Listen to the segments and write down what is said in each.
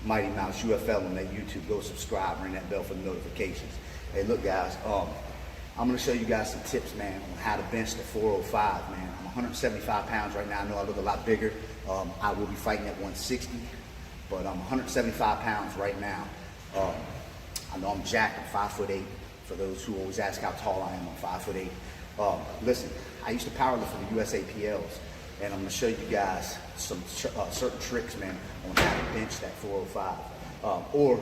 Mighty Mouse UFL on that YouTube. Go subscribe, ring that bell for the notifications. Hey, look guys, I'm gonna show you guys some tips, man, on how to bench the 405, man. I'm 175 pounds right now. I know I look a lot bigger. I will be fighting at 160, but I'm 175 pounds right now. I know I'm jacked, I'm 5'8". For those who always ask how tall I am, I'm 5'8". Listen, I used to powerlift for the USAPLs, and I'm gonna show you guys some certain tricks, man, on how to bench that 405, or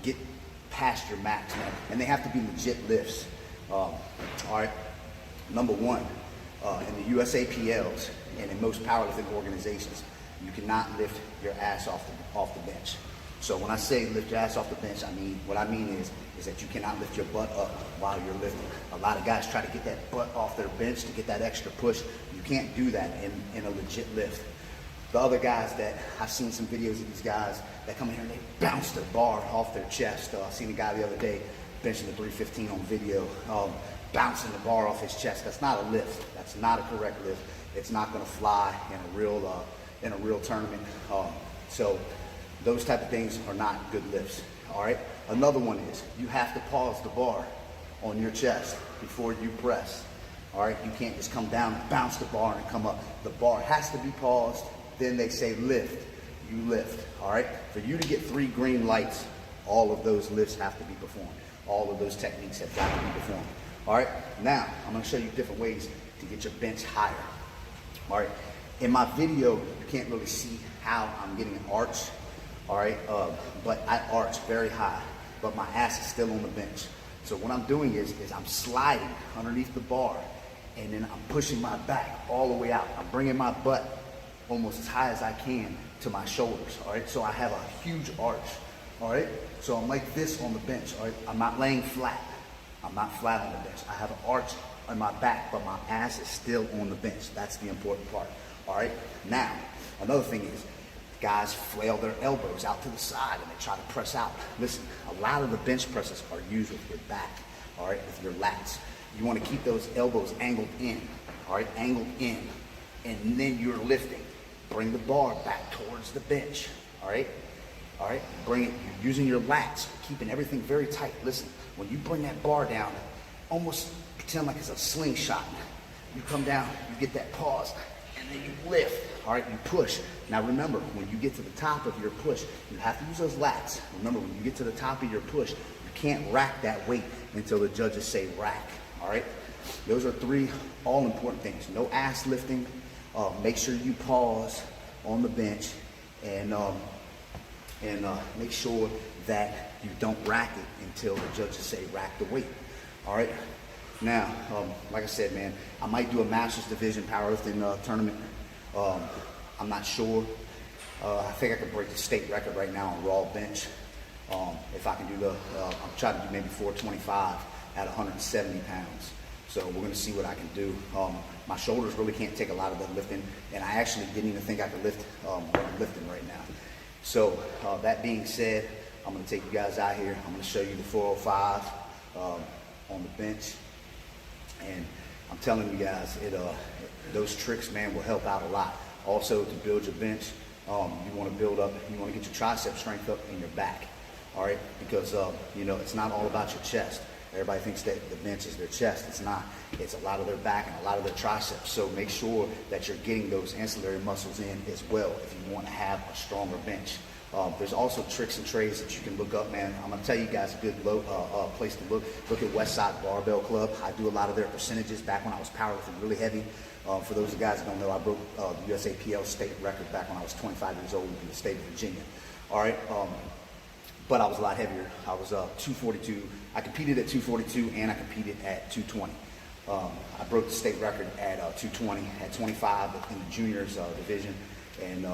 get past your max, man. And they have to be legit lifts. All right, number one, in the USAPLs and in most powerlifting organizations, you cannot lift your ass off the bench. So when I say lift your ass off the bench, what I mean is that you cannot lift your butt up while you're lifting. A lot of guys try to get that butt off their bench to get that extra push. You can't do that in a legit lift. The other guys that I've seen some videos of these guys that come in here and they bounce their bar off their chest. I seen a guy the other day benching the 315 on video, bouncing the bar off his chest. That's not a lift. That's not a correct lift. It's not going to fly in a real tournament. So those type of things are not good lifts. All right. Another one is you have to pause the bar on your chest before you press. All right. You can't just come down and bounce the bar and come up. The bar has to be paused. Then they say lift. You lift. All right. For you to get 3 green lights, all of those lifts have to be performed. All of those techniques have got to be performed. All right. Now I'm going to show you different ways to get your bench higher. All right. In my video, you can't really see how I'm getting an arch. All right. But I arch very high, but my ass is still on the bench. So what I'm doing is I'm sliding underneath the bar, and then I'm pushing my back all the way out. I'm bringing my butt almost as high as I can to my shoulders. All right. So I have a huge arch. All right. So I'm like this on the bench. All right. I'm not laying flat. I'm not flat on the bench. I have an arch on my back, but my ass is still on the bench. That's the important part. All right. Now, another thing is guys flail their elbows out to the side and they try to press out. Listen, a lot of the bench presses are used with your back. All right. With your lats. You want to keep those elbows angled in. All right. Angled in. And then you're lifting. Bring the bar back towards the bench. All right. All right, bring it, you're using your lats, keeping everything very tight. Listen, when you bring that bar down, almost pretend like it's a slingshot. You come down, you get that pause, and then you lift. All right, you push. Now remember, when you get to the top of your push, you have to use those lats. Remember, when you get to the top of your push, you can't rack that weight until the judges say rack. All right, those are 3 all important things. No ass lifting. Make sure you pause on the bench, and make sure that you don't rack it until the judges say rack the weight. All right. Now, like I said, man, I might do a Masters Division powerlifting tournament. I'm not sure. I think I could break the state record right now on raw bench. If I can do I'm trying to do maybe 425 at 170 pounds. So we're going to see what I can do. My shoulders really can't take a lot of the lifting, and I actually didn't even think I could lift what I'm lifting right now. So that being said, I'm going to take you guys out here. I'm going to show you the 405 on the bench. And I'm telling you guys, those tricks, man, will help out a lot. Also, to build your bench, you want to get your tricep strength up in your back. All right, because it's not all about your chest. Everybody thinks that the bench is their chest. It's not. It's a lot of their back and a lot of their triceps. So make sure that you're getting those ancillary muscles in as well if you want to have a stronger bench. There's also tricks and trades that you can look up, man. I'm going to tell you guys a good place to look. Look at Westside Barbell Club. I do a lot of their percentages back when I was powerlifting really heavy. For those of you guys who don't know, I broke the USAPL state record back when I was 25 years old in the state of Virginia. All right. But I was a lot heavier. I was 242. I competed at 242 and I competed at 220. I broke the state record at 220, at 25 in the juniors division, and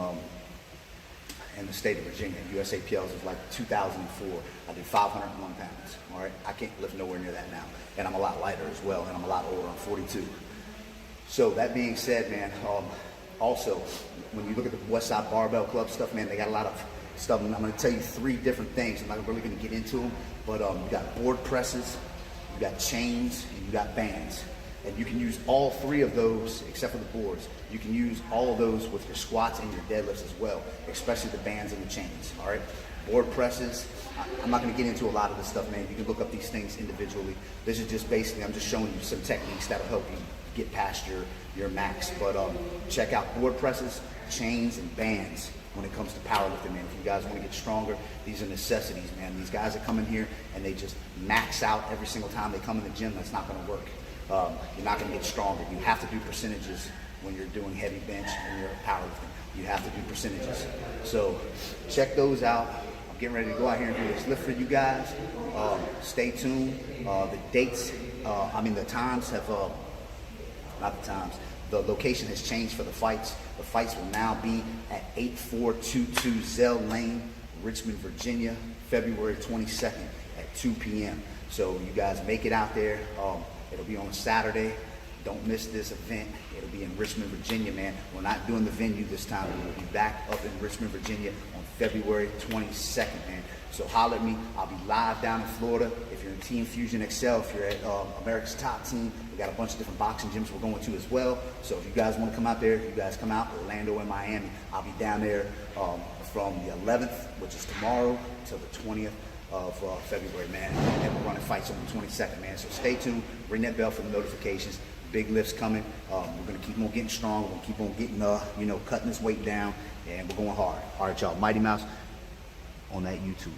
in the state of Virginia. USAPLs was like 2004. I did 501 pounds. All right, I can't lift nowhere near that now, and I'm a lot lighter as well, and I'm a lot older. I'm 42. So that being said, man, also when you look at the Westside Barbell Club stuff, man, they got a lot of stuff. And I'm going to tell you 3 different things. I'm not really going to get into them, but you got board presses, you got chains, and you got bands. And you can use all 3 of those, except for the boards. You can use all of those with your squats and your deadlifts as well, especially the bands and the chains. All right. board presses. I'm not going to get into a lot of this stuff, man. You can look up these things individually. This is just basically, I'm just showing you some techniques that'll help you get past your max. But check out board presses, chains, and bands when it comes to powerlifting, man. If you guys want to get stronger, these are necessities, man. These guys that come in here and they just max out every single time they come in the gym, that's not going to work. You're not going to get stronger. You have to do percentages when you're doing heavy bench and you're powerlifting. You have to do percentages. So check those out. I'm getting ready to go out here and do this lift for you guys. Stay tuned. The dates, the times have, not the times, the location has changed for the fights. The fights will now be at 8422 Zell Lane, Richmond, Virginia, February 22nd at 2 p.m. So you guys make it out there. It'll be on a Saturday. Don't miss this event. It'll be in Richmond, Virginia, man. We're not doing the venue this time. We will be back up in Richmond, Virginia on February 22nd, man. So holler at me. I'll be live down in Florida. If you're in Team Fusion Excel, if you're at America's Top Team, we got a bunch of different boxing gyms we're going to as well. So if you guys want to come out there, you guys come out, Orlando and Miami. I'll be down there from the 11th, which is tomorrow, till the 20th of February, man. And we're running fights on the 22nd, man. So stay tuned. Ring that bell for the notifications. Big lifts coming. We're going to keep on getting strong. We're going to keep on getting, cutting this weight down, and we're going hard. All right, y'all. Mighty Mouse on that YouTube.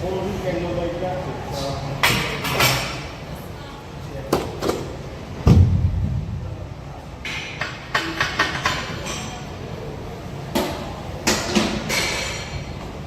All weekend nobody got it.